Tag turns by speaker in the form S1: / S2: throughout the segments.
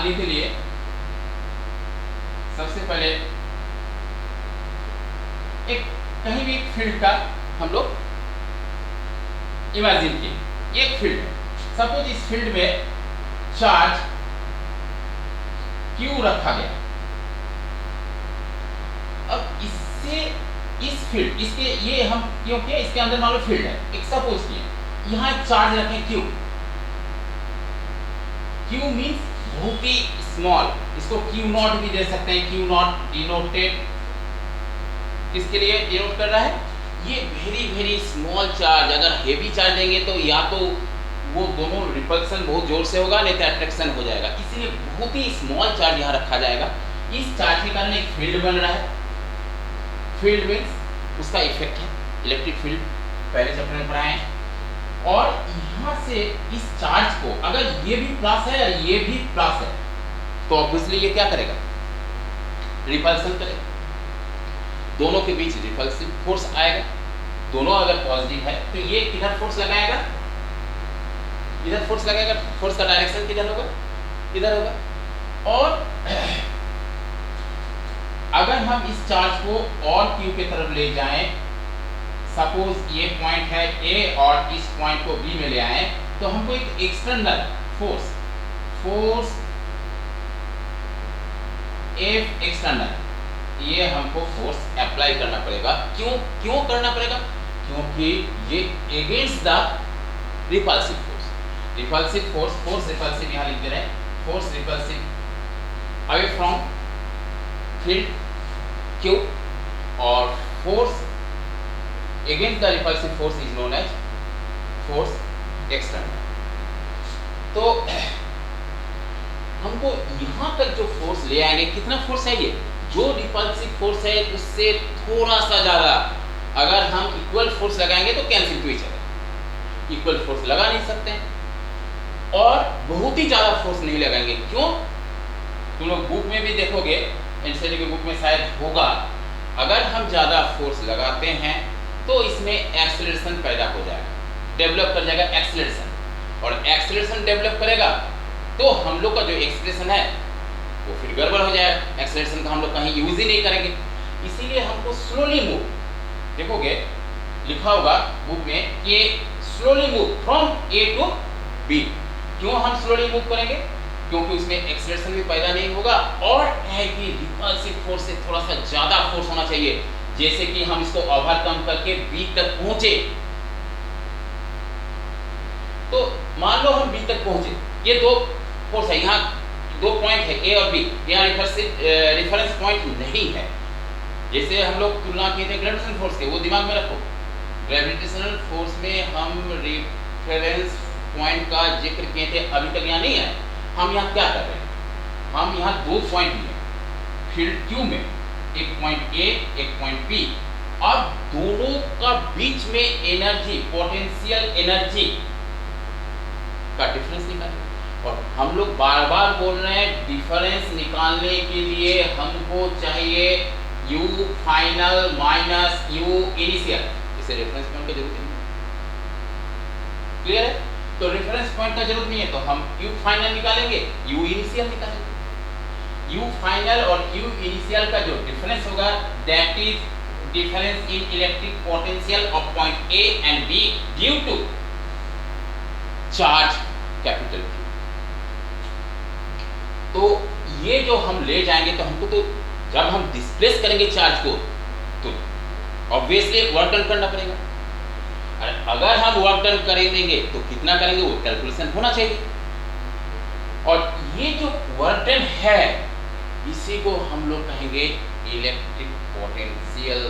S1: समझने के लिए सबसे पहले एक कहीं भी फील्ड का हम लोग इमेजिन किए। एक फील्ड है, सपोज इस फील्ड में चार्ज Q रखा गया। अब इससे इस फील्ड इसके ये हम क्यों किया, इसके अंदर मान लो फील्ड है, एक सपोज किए यहाँ एक चार्ज रखें Q। Q मीन्स बहुत ही स्मॉल, इसको Q नॉट भी दे सकते हैं। Q नॉट डिनोटेड किसके लिए डिनोट कर रहा है, ये वेरी वेरी स्मॉल चार्ज। अगर हेवी चार्ज देंगे तो या तो वो दोनों रिपल्सन बहुत जोर से होगा, नहीं तो अट्रैक्शन हो जाएगा, इसीलिए बहुत ही स्मॉल चार्ज यहाँ रखा जाएगा। इस चार्ज के कारण एक फील्ड बन रहा है। फील्ड मीन्स उसका इफेक्ट है इलेक्ट्रिक फील्ड, पहले चैप्टर में पढ़ाए हैं। और यहाँ से इस चार्ज को अगर ये भी प्लस है और ये भी प्लस है तो ऑब्वियसली ये क्या करेगा, रिपल्सन करेगा, दोनों के बीच रिपल्सिव फोर्स आएगा। दोनों अगर पॉजिटिव है तो ये किधर फोर्स लगाएगा, इधर फोर्स लगाएगा। फोर्स का डायरेक्शन किधर होगा, इधर होगा। और अगर हम इस चार्ज को और Q की तरफ ले जाएं, सपोज ये पॉइंट है A और इस पॉइंट को B में ले आए, तो हमको एक एक्सटर्नल फोर्स F एक्सटर्नल ये हमको फोर्स अप्लाई करना पड़ेगा। क्यों करना पड़ेगा, क्योंकि ये against the repulsive force repulsive यहाँ लिख दे रहे हैं, force repulsive away from field Q और force against the repulsive force is known as force external. तो हमको यहाँ तक जो फोर्स ले आएंगे, कितना फोर्स है ये, जो रिपल्सिव फोर्स है उससे थोड़ा सा ज्यादा। अगर हम इक्वल फोर्स लगाएंगे तो cancel two each other, equal force लगा नहीं सकते हैं। और बहुत ही ज्यादा फोर्स नहीं लगाएंगे। क्यों, तुम लोग बुक में भी देखोगे, एनसीईआरटी की बुक में शायद होगा, अगर हम ज्यादा फोर्स लगाते हैं तो इसमें एक्सेलरेशन पैदा हो जाएगा, डेवलप कर जाएगा एक्सेलरेशन। और एक्सेलरेशन डेवलप करेगा तो हम लोग का जो एक्सप्रेशन है वो फिर गड़बड़ हो जाएगा, एक्सेलरेशन का हम लोग कहीं यूज ही नहीं करेंगे। इसीलिए हमको स्लोली मूव, देखोगे लिखा होगा बुक में कि slowly move from A to B। क्यों हम स्लोली मूव करेंगे, क्योंकि उसमें एक्सेलरेशन भी पैदा नहीं होगा और है कि रिपल्सिव फोर्स से थोड़ा सा ज्यादा फोर्स होना चाहिए, जैसे कि हम इसको ओवरकम करके B तक पहुंचे। तो मान लो हम B तक पहुंचे, ये दो फोर्स है, यहाँ दो पॉइंट है A और B, यहाँ रिफरेंस पॉइंट नहीं है। जैसे हम लोग तुलना किए थे ग्रेविटेशनल फोर्स के, वो दिमाग में रखो। ग्रेविटेशनल फोर्स में हम रिफरेंस पॉइंट का जिक्र किए थे, अभी तक यहाँ नहीं है। हम यहाँ क्या कर रहे हैं, हम यहाँ दो पॉइंट लिए फील्ड Q में, एक पॉइंट A एक पॉइंट B। अब दोनों का बीच में एनर्जी, पोटेंशियल एनर्जी का डिफरेंस निकालें। और हम लोग बार बार बोल रहे हैं डिफरेंस निकालने के लिए हमको चाहिए U final minus U initial. इसे रेफरेंस पॉइंट की जरूरत नहीं है, क्लियर है। तो रेफरेंस पॉइंट का जरूरत नहीं है, तो हम U फाइनल निकालेंगे, U इनिशियल निकालेंगे। U फाइनल और U इनिशियल का जो डिफरेंस होगा, that is difference in electric potential of point A and B due to charge capital Q। तो ये जो हम ले जाएंगे, तो हमको तो जब हम डिस्प्लेस करेंगे चार्ज को तो ऑब्वियसली वर्क डन करना पड़ेगा। अगर हम वर्क डन करेंगे तो कितना करेंगे वो कैलकुलेशन होना चाहिए। और ये जो वर्क डन है इसी को हम लोग कहेंगे electric potential,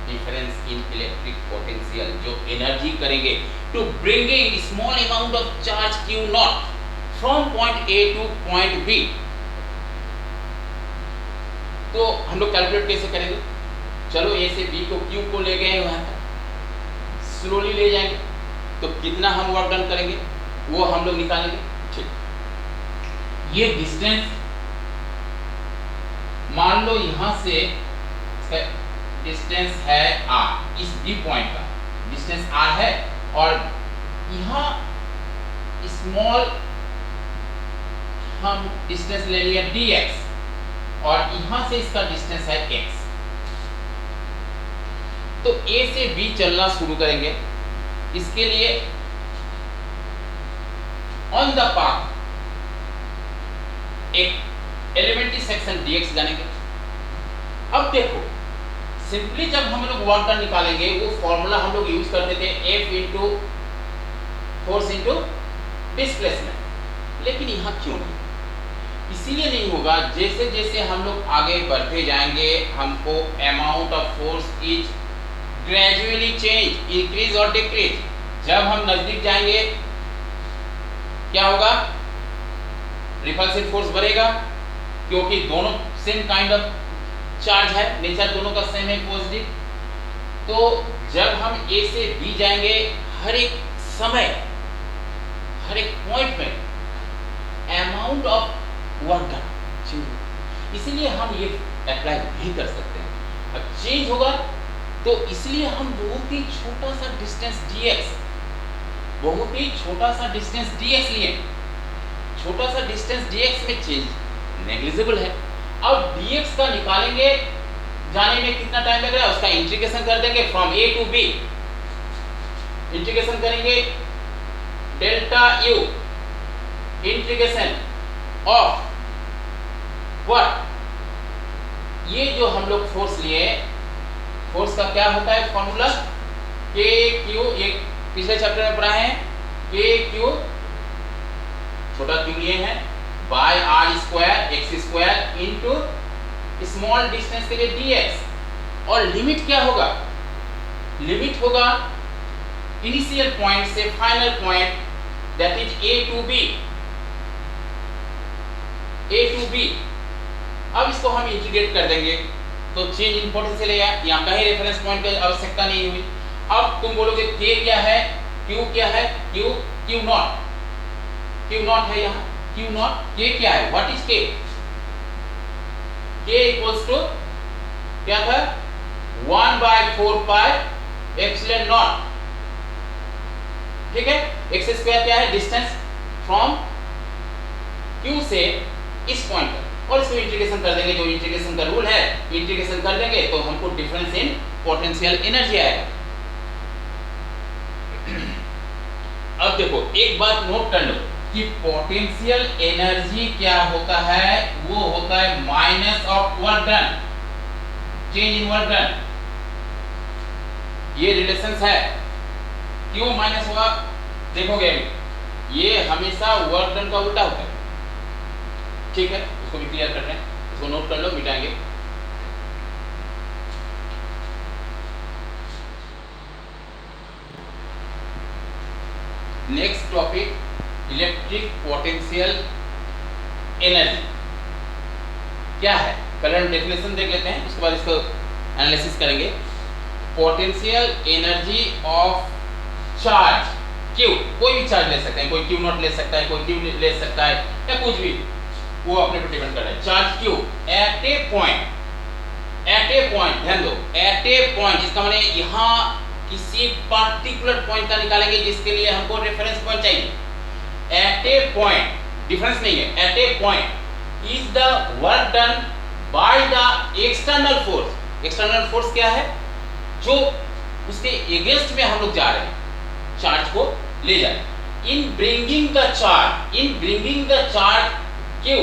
S1: difference in electric potential. जो एनर्जी करेंगे to bringing small amount of charge Q naught from point A to point B। तो हम लोग कैलकुलेट कैसे करेंगे, चलो A से B को Q को ले गए वहां तक, स्लोली ले जाएंगे तो कितना हम वर्क डन करेंगे वो हम लोग निकालेंगे। ठीक, ये डिस्टेंस मान लो यहां से डिस्टेंस है R, इस B पॉइंट का डिस्टेंस R है, और यहां स्मॉल हम डिस्टेंस ले लिया dx और यहां से इसका डिस्टेंस है x, तो A से B चलना शुरू करेंगे। इसके लिए ऑन द पाथ एक एलिमेंट्री सेक्शन dx जानेंगे। अब देखो सिंपली जब हम लोग वर्क डन निकालेंगे वो फॉर्मूला हम लोग यूज करते थे F into force into displacement, लेकिन यहाँ क्यों नहीं? इसीलिए नहीं होगा, जैसे जैसे हम लोग आगे बढ़ते जाएंगे हमको amount of force is gradually change, increase और डिक्रीज। जब हम नजदीक जाएंगे क्या होगा? रिपल्सिव फोर्स बढ़ेगा, क्योंकि दोनों सेम काइंड ऑफ चार्ज है, नेचर दोनों का सेम है, पॉजिटिव। तो जब हम A से B जाएंगे हर एक समय, हर एक पॉइंट में अमाउंट ऑफ वर्क डन, इसलिए हम ये अप्लाई नहीं कर सकते हैं। अब चेंज होगा तो इसलिए हम बहुत ही छोटा सा डिस्टेंस dx, बहुत ही छोटा सा डिस्टेंस dx लिए। छोटा सा डिस्टेंस dx में चेंज नेग्लिजिबल है। अब dx का निकालेंगे, जाने में कितना टाइम लग रहा है उसका इंटीग्रेशन कर देंगे from A to B। Integration करेंगे delta U integration of what, ये जो हम लोग फोर्स लिए, फोर्स का क्या होता है फॉर्मूला? के क्यू, एक पिछले चैप्टर में पढ़ा है, के क्यू छोटा क्यू लिए हैं by r square x square into small distance के लिए dx। और लिमिट क्या होगा? लिमिट होगा इनिशियल पॉइंट से final point, that is A to B, A to B। अब इसको हम इंटीग्रेट कर देंगे तो चेंज इन पोटेंशियल है, यहाँ कहीं रेफरेंस पॉइंट की आवश्यकता नहीं हुई। अब तुम बोलोगे K क्या है, Q क्या है? Q नॉट, Q नॉट है यहाँ, Q नॉट। K क्या है? What is K? K equals to क्या था? 1/4 पाई एप्सिलॉन नॉट, ठीक है। एक्स स्क्वायर क्या है? डिस्टेंस फ्रॉम Q से इस पॉइंट पर, और इसको इंटीग्रेशन कर देंगे, जो इंटीग्रेशन का रूल है, इंटीग्रेशन कर देंगे तो हमको डिफरेंस इन पोटेंशियल एनर्जी आएगा। अब देखो एक बात नोट कर लो कि पोटेंशियल एनर्जी क्या होता है? वो होता है minus of work done, change in work done. ये रिलेशंस है। क्यों माइनस हुआ? देखोगे ये हमेशा वर्क डन का उल्टा होता है, ठीक है। उसको भी क्लियर कर रहे हैं, इसको नोट कर लो, मिटाएंगे। Next topic electric potential energy क्या है? करंट डेफिनेशन देख लेते हैं, उसके बाद इसको एनालिसिस करेंगे। Potential energy of charge Q, कोई भी चार्ज ले सकते हैं, कोई Q नॉट ले सकता है, कोई Q ले सकता है, या कुछ भी, वो अपने पर डिपेंड कर रहा है। Charge Q eight a point, eight a point, ध्यान दो, एट ए पॉइंट, इसका माने यहाँ किसी पार्टिकुलर पॉइंट का निकालेंगे जिसके लिए हमको रेफरेंस पॉइंट चाहिए। एट ए पॉइंट, डिफरेंस नहीं है, at a point is the work done by the external force. External force क्या है? जो उसके अगेंस्ट में हम लोग जा रहे हैं, चार्ज को ले जा रहे हैं। In bringing the charge, in bringing the charge Q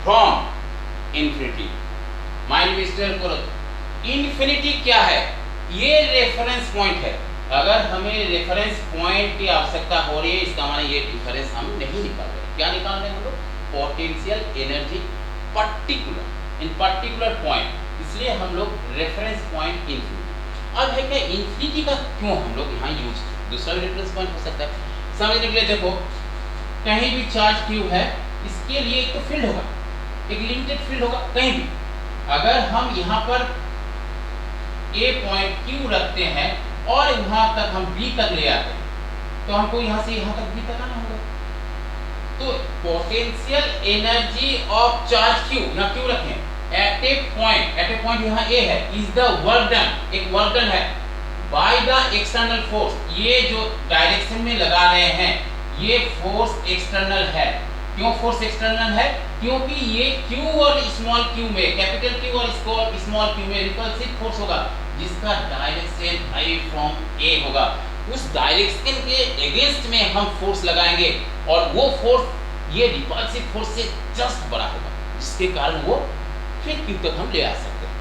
S1: from infinity, mind में स्टेयर करो, इंफिनिटी क्या है? ये रेफरेंस पॉइंट है। अगर हमें रेफरेंस पॉइंट की आवश्यकता हो रही है, इसका माने ये डिफरेंस हम नहीं निकाल रहे। क्या निकाल रहे हैं हम लोग? पोटेंशियल एनर्जी पर्टिकुलर, इन पर्टिकुलर पॉइंट, इसलिए हम लोग रेफरेंस पॉइंट इंफिनिटी। अब है क्या इंफिनिटी का क्यों हम लोग यहाँ यूज, दूसरा भी रेफरेंस पॉइंट हो सकता है। समझने के लिए देखो, कहीं भी चार्ज Q है, इसके लिए एक तो फील्ड होगा, एक लिमिटेड फील्ड होगा कहीं भी। अगर हम यहाँ पर A पॉइंट Q रखते हैं और यहाँ तक हम B तक ले आते हैं, तो हमको यहाँ से यहाँ तक B तक आना होगा। तो potential energy of charge Q, यहाँ Q रखें, एट ए पॉइंट यहाँ A है, इज द वर्क डन, एक वर्क डन है बाय द एक्सटर्नल फोर्स। ये जो डायरेक्शन में लगा रहे हैं ये फोर्स एक्सटर्नल है, क्यों फोर्स एक्सटर्नल है? क्योंकि ये Q और स्मॉल q में, कैपिटल Q और स्मॉल q में रिपल्सिव फोर्स होगा जिसका डायरेक्शन I फ्रॉम A होगा। उस डायरेक्शन के अगेंस्ट में हम फोर्स लगाएंगे और वो फोर्स ये रिपल्सिव फोर्स से जस्ट बड़ा होगा, जिसके कारण वो फिर Q तक हम ले आ सकते हैं।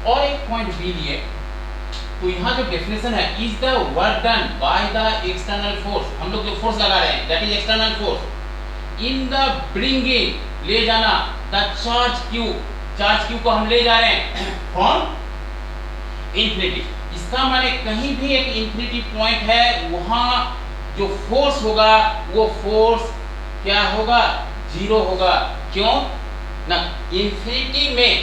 S1: और एक पॉइंट भी लिए तो यहाँ जो डेफिनेशन है, is the work done by the external force, हम लोग जो फोर्स लगा रहे हैं that is external force in the bringing, ले जाना, द चार्ज Q को हम ले जा रहे हैं फ्रॉम इंफिनिटी। इसका माने कहीं भी एक इंफिनिटी पॉइंट है वहां जो फोर्स होगा वो फोर्स क्या होगा? जीरो होगा। क्यों ना? इंफिनिटी में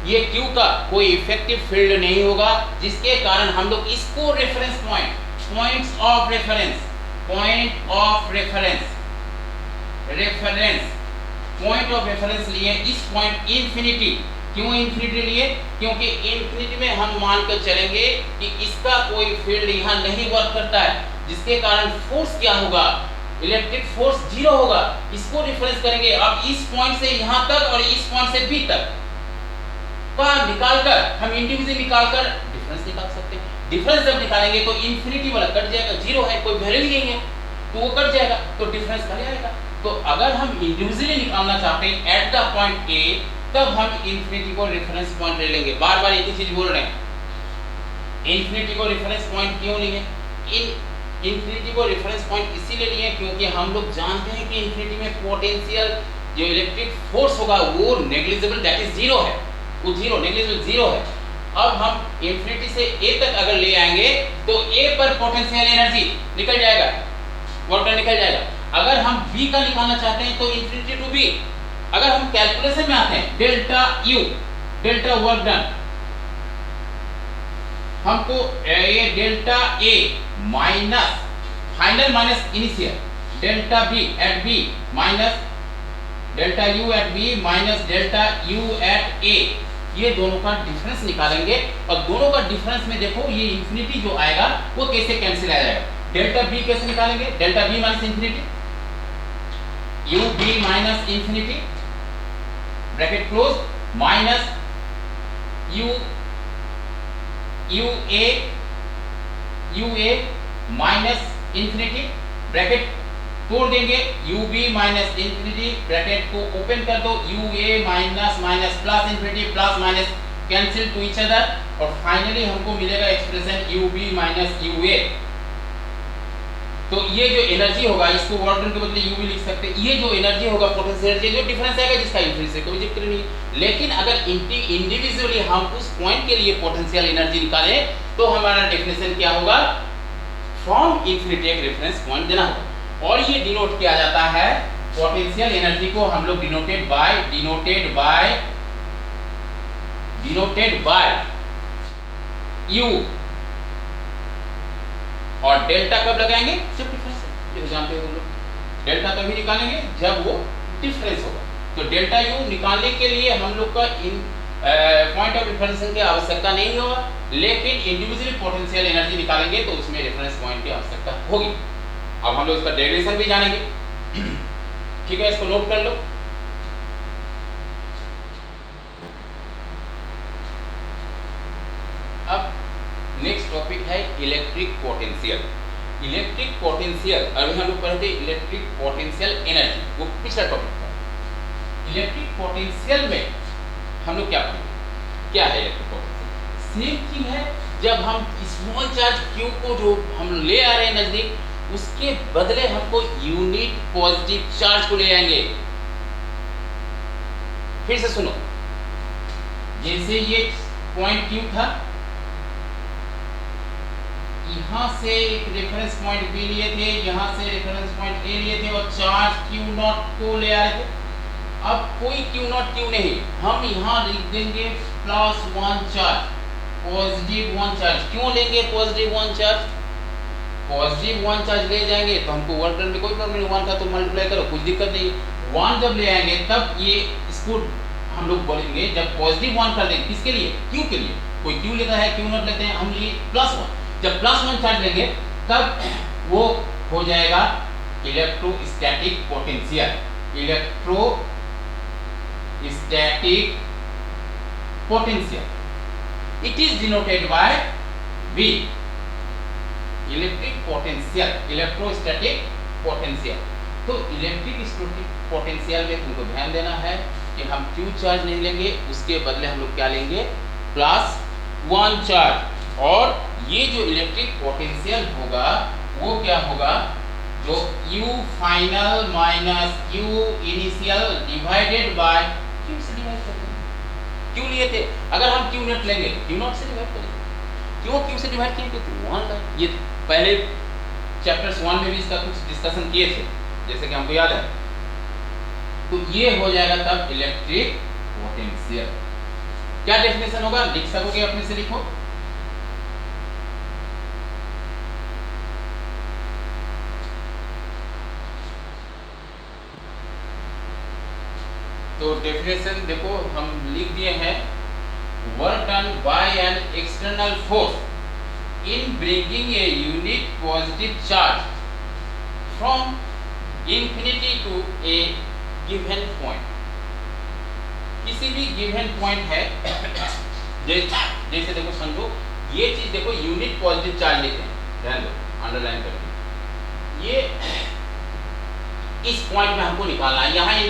S1: ये Q का कोई इफेक्टिव फील्ड नहीं होगा, जिसके कारण हम लोग इसको reference point, point of reference लिए इस पॉइंट इंफिनिटी। क्यों इंफिनिटी लिए? क्योंकि इंफिनिटी में हम मानकर चलेंगे कि इसका कोई फील्ड यहाँ नहीं वर्क करता है, जिसके कारण फोर्स क्या होगा? इलेक्ट्रिक फोर्स जीरो होगा। इसको रेफरेंस करेंगे। अब इस पॉइंट से यहाँ तक और इस पॉइंट से B तक का निकालकर हम इंडिविजुअली निकालकर डिफरेंस निकाल सकते हैं। डिफरेंस जब निकालेंगे तो इंफिनिटी वाला कट जाएगा, जीरो है, कोई वैल्यू नहीं है तो वो कट जाएगा, तो डिफरेंस खाली आएगा। तो अगर हम इंडिविजुअली निकालना चाहते हैं एट द पॉइंट A, तब हम इंफिनिटी को रेफरेंस पॉइंट ले लेंगे। बार बार एक ही चीज बोल रहे हैं। इंफिनिटी को रेफरेंस पॉइंट क्यों लिए? इंफिनिटी को रेफरेंस पॉइंट इसीलिए लिए क्योंकि हम लोग जानते हैं कि इंफिनिटी में पोटेंशियल जो इलेक्ट्रिक फोर्स होगा वो नेग्लिजिबल, दैट इज जीरो है, वो जीरो, नेग्लिजिबल जीरो है। अब हम इंफिनिटी से A तक अगर ले आएंगे तो A पर पोटेंशियल एनर्जी निकल जाएगा, वर्क डन निकल जाएगा। अगर हम B का निकालना चाहते हैं तो इंफिनिटी टू B, अगर हम कैलकुलेशन में आते हैं delta U, delta work done, हमको ये delta A minus final minus initial, delta B at B minus delta U at B minus delta U at A, ये दोनों का डिफरेंस निकालेंगे। और दोनों का डिफरेंस में देखो ये इंफिनिटी जो आएगा वो कैसे कैंसिल आ जाएगा। डेल्टा B कैसे निकालेंगे? Delta B minus infinity, UB minus infinity, bracket close, minus UA minus infinity, bracket तोड़ देंगे, UB माइनस इंफिनिटी, ब्रैकेट को ओपन कर दो, UA minus minus plus infinity, plus minus cancel two each other, और finally हमको मिलेगा expression UB minus UA। तो ये जो एनर्जी होगा, इसको वर्क डन के बदले UB लिख सकते हैं। ये जो एनर्जी होगा पोटेंशियल एनर्जी, जो डिफरेंस आएगा जिसका इंफिनिटी से कोई जिक्र नहीं है। लेकिन अगर इंडिविजुअली हम उस पॉइंट के लिए पोटेंशियल एनर्जी निकालें तो हमारा डेफिनेशन क्या होगा? फ्रॉम इंफिनिटी एक रेफरेंस पॉइंट देना होगा। और ये डिनोट किया जाता है, पोटेंशियल एनर्जी को हम लोग डिनोटेड बाय U, और डेल्टा कब लगाएंगे? जब डिफरेंस है, ये जानते हो लोग। डेल्टा तभी निकालेंगे जब वो डिफरेंस होगा। तो डेल्टा U निकालने के लिए हम लोग का पॉइंट ऑफ डिफरेंस की आवश्यकता नहीं होगा, लेकिन इंडिविजुअली पोटेंशियल एनर्जी निकालेंगे तो उसमें रेफरेंस पॉइंट की आवश्यकता होगी। अब हम लोग इसका डेरिवेशन भी जानेंगे। ठीक है, इसको नोट कर लो। अब नेक्स्ट टॉपिक है इलेक्ट्रिक पोटेंशियल। इलेक्ट्रिक पोटेंशियल, अभी हम लोग पढ़े थे इलेक्ट्रिक पोटेंशियल एनर्जी, वो पिछला टॉपिक था। इलेक्ट्रिक पोटेंशियल में हम लोग क्या पढ़ेंगे? क्या है इलेक्ट्रिक पोटेंशियल? सेम थिंग है, जब हम स्मॉल चार्ज Q को जो हम ले आ रहे हैं नजदीक, उसके बदले हमको यूनिट पॉजिटिव चार्ज को ले आएंगे। फिर से सुनो, जैसे ये पॉइंट Q था, यहां से एक रेफरेंस पॉइंट B लिए थे, यहां से रेफरेंस पॉइंट A लिए थे और चार्ज Q0 को ले आ रहे थे। अब कोई Q0 Q नहीं, हम यहां लिख देंगे +1 चार्ज, पॉजिटिव 1 चार्ज। क्यों लेंगे पॉजिटिव 1 चार्ज? पॉजिटिव 1 चार्ज ले जाएंगे तो हमको वर्क डन में कोई प्रॉब्लम नहीं, 1 का तो मल्टीप्लाई करो, कुछ दिक्कत नहीं। 1 जब ले आएंगे तब ये इसको हम लोग बोलेंगे, जब पॉजिटिव 1 कर देंगे, किसके लिए? Q के लिए। कोई Q लेता है, Q0 लेते हैं, हम लिए +1। जब +1 चार्ज लेंगे तब वो हो जाएगा electrostatic potential. electrostatic potential. It is denoted by V. Electric potential, electrostatic potential. तो इलेक्ट्रिक स्टैटिक पोटेंशियल में तुमको ध्यान देना है कि हम Q चार्ज नहीं लेंगे, उसके बदले हम लोग क्या लेंगे, +1 चार्ज। और ये जो इलेक्ट्रिक पोटेंशियल होगा वो क्या होगा, जो Q final minus Q initial divided by Q से डिवाइड कर देंगे। Q लिए थे, अगर हम Q नॉट लेंगे Q नॉट से डिवाइड करेंगे। क्यों Q से डिवाइड किए, क्योंकि 1 का ये पहले चैप्टर्स 1 में भी इसका कुछ डिस्कशन किए थे, जैसे कि हमको याद है। तो ये हो जाएगा तब इलेक्ट्रिक पोटेंशियल। क्या डेफिनेशन होगा, लिख सकोगे अपने से, लिखो। तो डेफिनेशन देखो हम लिख दिए हैं, work done bye an external force in bringing a unit positive charge from infinity to a given point. किसी भी given point है, जैसे देखो समझो, ये चीज देखो यूनिट पॉजिटिव चार्ज लेते हैं, ध्यान दो, अंडरलाइन करके, ये इस पॉइंट में हमको निकालना है, यहाँ